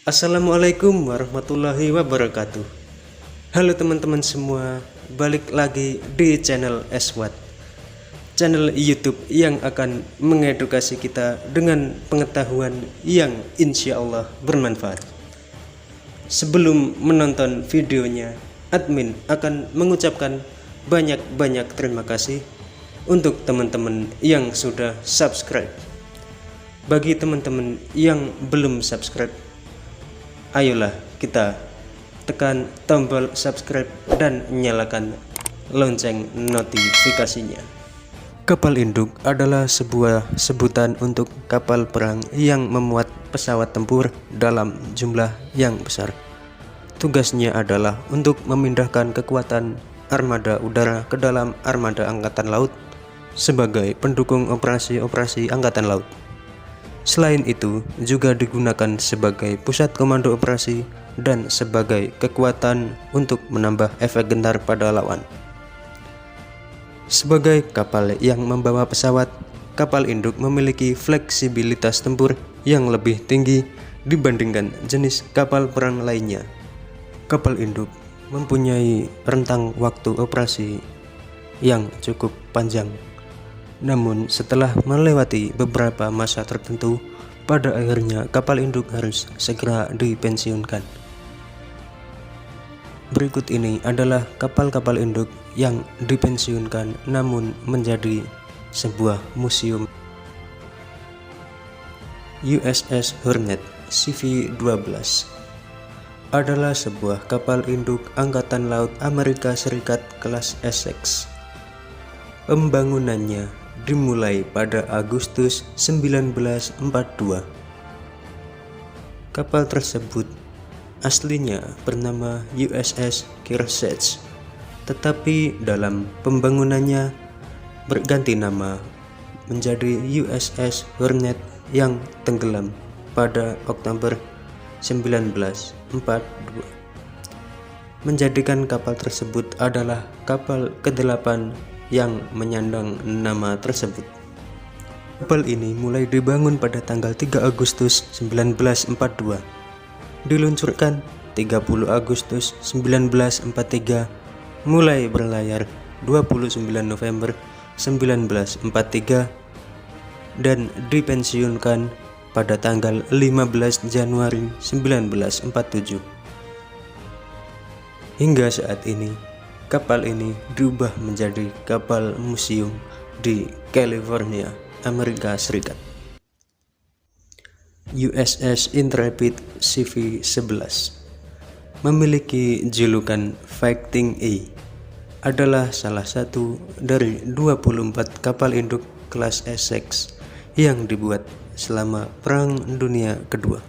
Assalamualaikum warahmatullahi wabarakatuh. Halo teman-teman semua, balik lagi di channel Eswat, channel YouTube yang akan mengedukasi kita dengan pengetahuan yang insya Allah bermanfaat. Sebelum menonton videonya, admin akan mengucapkan banyak-banyak terima kasih untuk teman-teman yang sudah subscribe. Bagi teman-teman yang belum subscribe, ayolah kita tekan tombol subscribe dan nyalakan lonceng notifikasinya. Kapal induk adalah sebuah sebutan untuk kapal perang yang memuat pesawat tempur dalam jumlah yang besar. Tugasnya adalah untuk memindahkan kekuatan armada udara ke dalam armada angkatan laut sebagai pendukung operasi-operasi angkatan laut. Selain itu, juga digunakan sebagai pusat komando operasi dan sebagai kekuatan untuk menambah efek gentar pada lawan. Sebagai kapal yang membawa pesawat, kapal induk memiliki fleksibilitas tempur yang lebih tinggi dibandingkan jenis kapal perang lainnya. Kapal induk mempunyai rentang waktu operasi yang cukup panjang. Namun setelah melewati beberapa masa tertentu, pada akhirnya kapal induk harus segera dipensiunkan. Berikut ini adalah kapal-kapal induk yang dipensiunkan namun menjadi sebuah museum. USS Hornet CV-12 adalah sebuah kapal induk Angkatan Laut Amerika Serikat kelas Essex. Pembangunannya dimulai pada Agustus 1942. Kapal tersebut aslinya bernama USS Kearsarge, tetapi dalam pembangunannya berganti nama menjadi USS Hornet yang tenggelam pada Oktober 1942. Menjadikan kapal tersebut adalah kapal ke-8 yang menyandang nama tersebut. Kapal ini mulai dibangun pada tanggal 3 Agustus 1942, diluncurkan 30 Agustus 1943, mulai berlayar 29 November 1943, dan dipensiunkan pada tanggal 15 Januari 1947. Hingga saat ini, kapal ini diubah menjadi kapal museum di California, Amerika Serikat. USS Intrepid CV-11 memiliki julukan Fighting A, adalah salah satu dari 24 kapal induk kelas Essex yang dibuat selama Perang Dunia Kedua.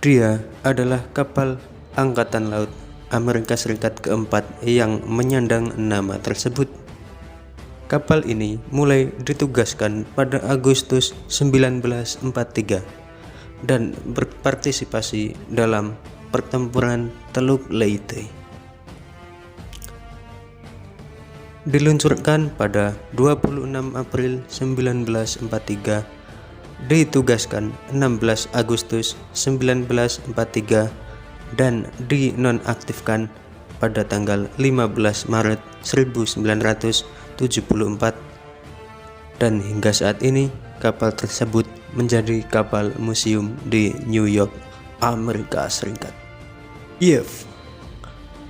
Dia adalah kapal Angkatan Laut Amerika Serikat keempat yang menyandang nama tersebut. Kapal ini mulai ditugaskan pada Agustus 1943 dan berpartisipasi dalam pertempuran Teluk Leyte. Diluncurkan pada 26 April 1943, ditugaskan 16 Agustus 1943 dan dinonaktifkan pada tanggal 15 Maret 1974, dan hingga saat ini kapal tersebut menjadi kapal museum di New York, Amerika Serikat. Kiev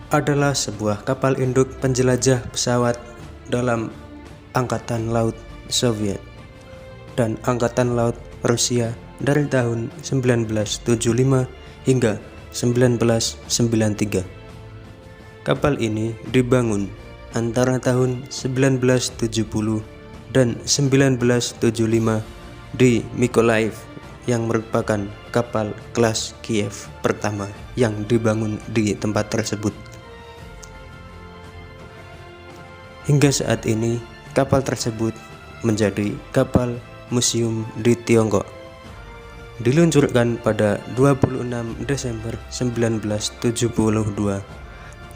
adalah sebuah kapal induk penjelajah pesawat dalam Angkatan Laut Soviet dan Angkatan Laut Rusia dari tahun 1975 hingga 1993. Kapal ini dibangun antara tahun 1970 dan 1975 di Mykolaiv, yang merupakan kapal kelas Kiev pertama yang dibangun di tempat tersebut. Hingga saat ini kapal tersebut menjadi kapal museum di Tiongkok. Diluncurkan pada 26 Desember 1972,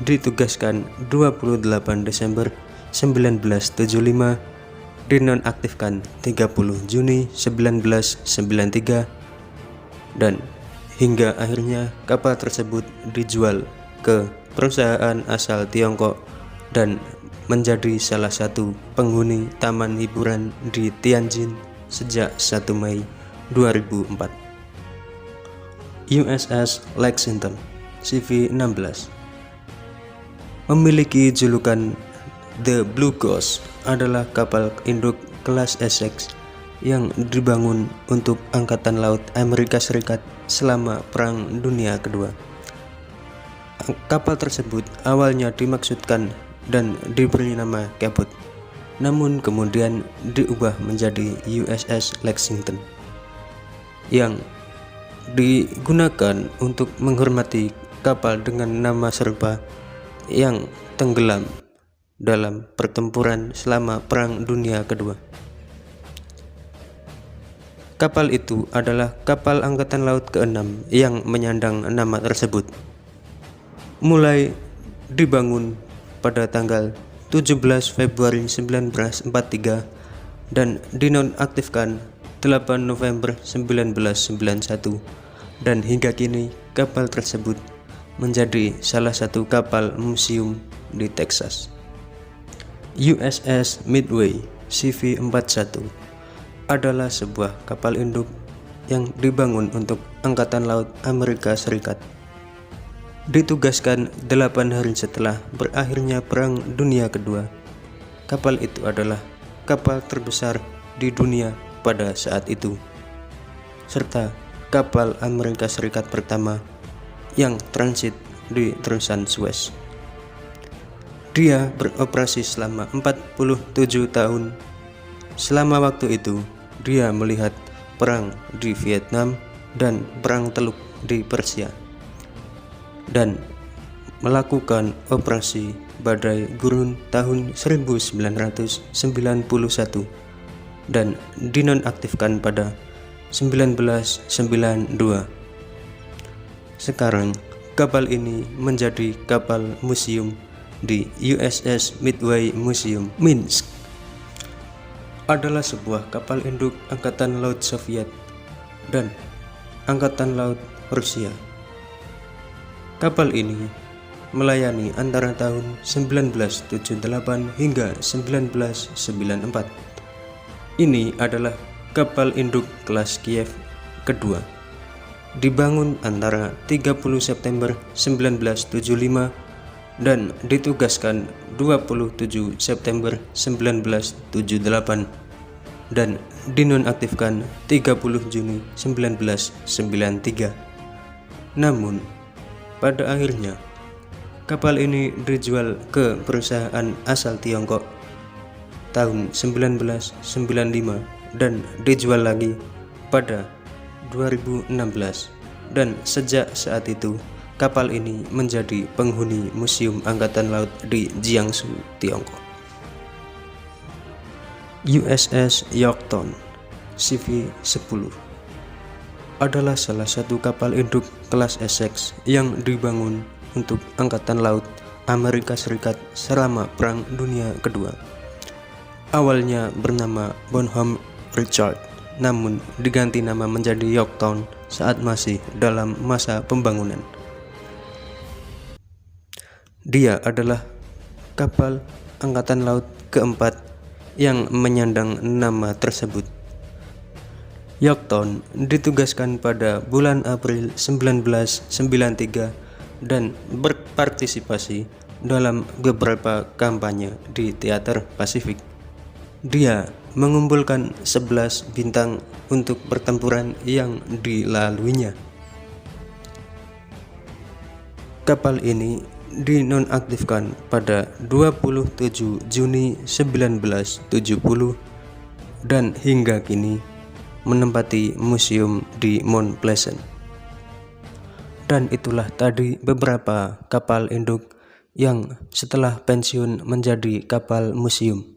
ditugaskan 28 Desember 1975, dinonaktifkan 30 Juni 1993 dan hingga akhirnya kapal tersebut dijual ke perusahaan asal Tiongkok dan menjadi salah satu penghuni taman hiburan di Tianjin sejak 1 Mei 2004. USS Lexington CV-16 memiliki julukan The Blue Ghost, adalah kapal induk kelas Essex yang dibangun untuk Angkatan Laut Amerika Serikat selama Perang Dunia Kedua. Kapal tersebut awalnya dimaksudkan dan diberi nama Cabot, namun kemudian diubah menjadi USS Lexington yang digunakan untuk menghormati kapal dengan nama serupa yang tenggelam dalam pertempuran selama Perang Dunia Kedua. Kapal itu adalah kapal Angkatan Laut ke-6 yang menyandang nama tersebut. Mulai dibangun pada tanggal 17 Februari 1943 dan dinonaktifkan 8 November 1991, dan hingga kini kapal tersebut menjadi salah satu kapal museum di Texas. USS Midway CV-41 adalah sebuah kapal induk yang dibangun untuk Angkatan Laut Amerika Serikat. Ditugaskan 8 hari setelah berakhirnya Perang Dunia Kedua. Kapal itu adalah kapal terbesar di dunia pada saat itu, serta kapal Amerika Serikat pertama yang transit di terusan Suez. Dia beroperasi selama 47 tahun. Selama waktu itu, dia melihat perang di Vietnam dan perang Teluk di Persia, dan melakukan operasi Badai Gurun tahun 1991 dan dinonaktifkan pada 1992. Sekarang kapal ini menjadi kapal museum di USS Midway Museum, Minsk. Adalah sebuah kapal induk Angkatan Laut Soviet dan Angkatan Laut Rusia. Kapal ini melayani antara tahun 1978 hingga 1994. Ini adalah kapal induk kelas Kiev kedua. Dibangun antara 30 September 1975 dan ditugaskan 27 September 1978 dan dinonaktifkan 30 Juni 1993. Namun, pada akhirnya kapal ini dijual ke perusahaan asal Tiongkok tahun 1995 dan dijual lagi pada 2016, dan sejak saat itu kapal ini menjadi penghuni Museum Angkatan Laut di Jiangsu, Tiongkok. USS Yorktown CV-10 adalah salah satu kapal induk kelas Essex yang dibangun untuk Angkatan Laut Amerika Serikat selama Perang Dunia Kedua. Awalnya bernama Bonhomme Richard, namun diganti nama menjadi Yorktown saat masih dalam masa pembangunan. Dia adalah kapal Angkatan Laut keempat yang menyandang nama tersebut. Yorktown ditugaskan pada bulan April 1993 dan berpartisipasi dalam beberapa kampanye di teater Pasifik. Dia mengumpulkan 11 bintang untuk pertempuran yang dilaluinya. Kapal ini dinonaktifkan pada 27 Juni 1970 dan hingga kini menempati museum di Mount Pleasant. Dan itulah tadi beberapa kapal induk yang setelah pensiun menjadi kapal museum.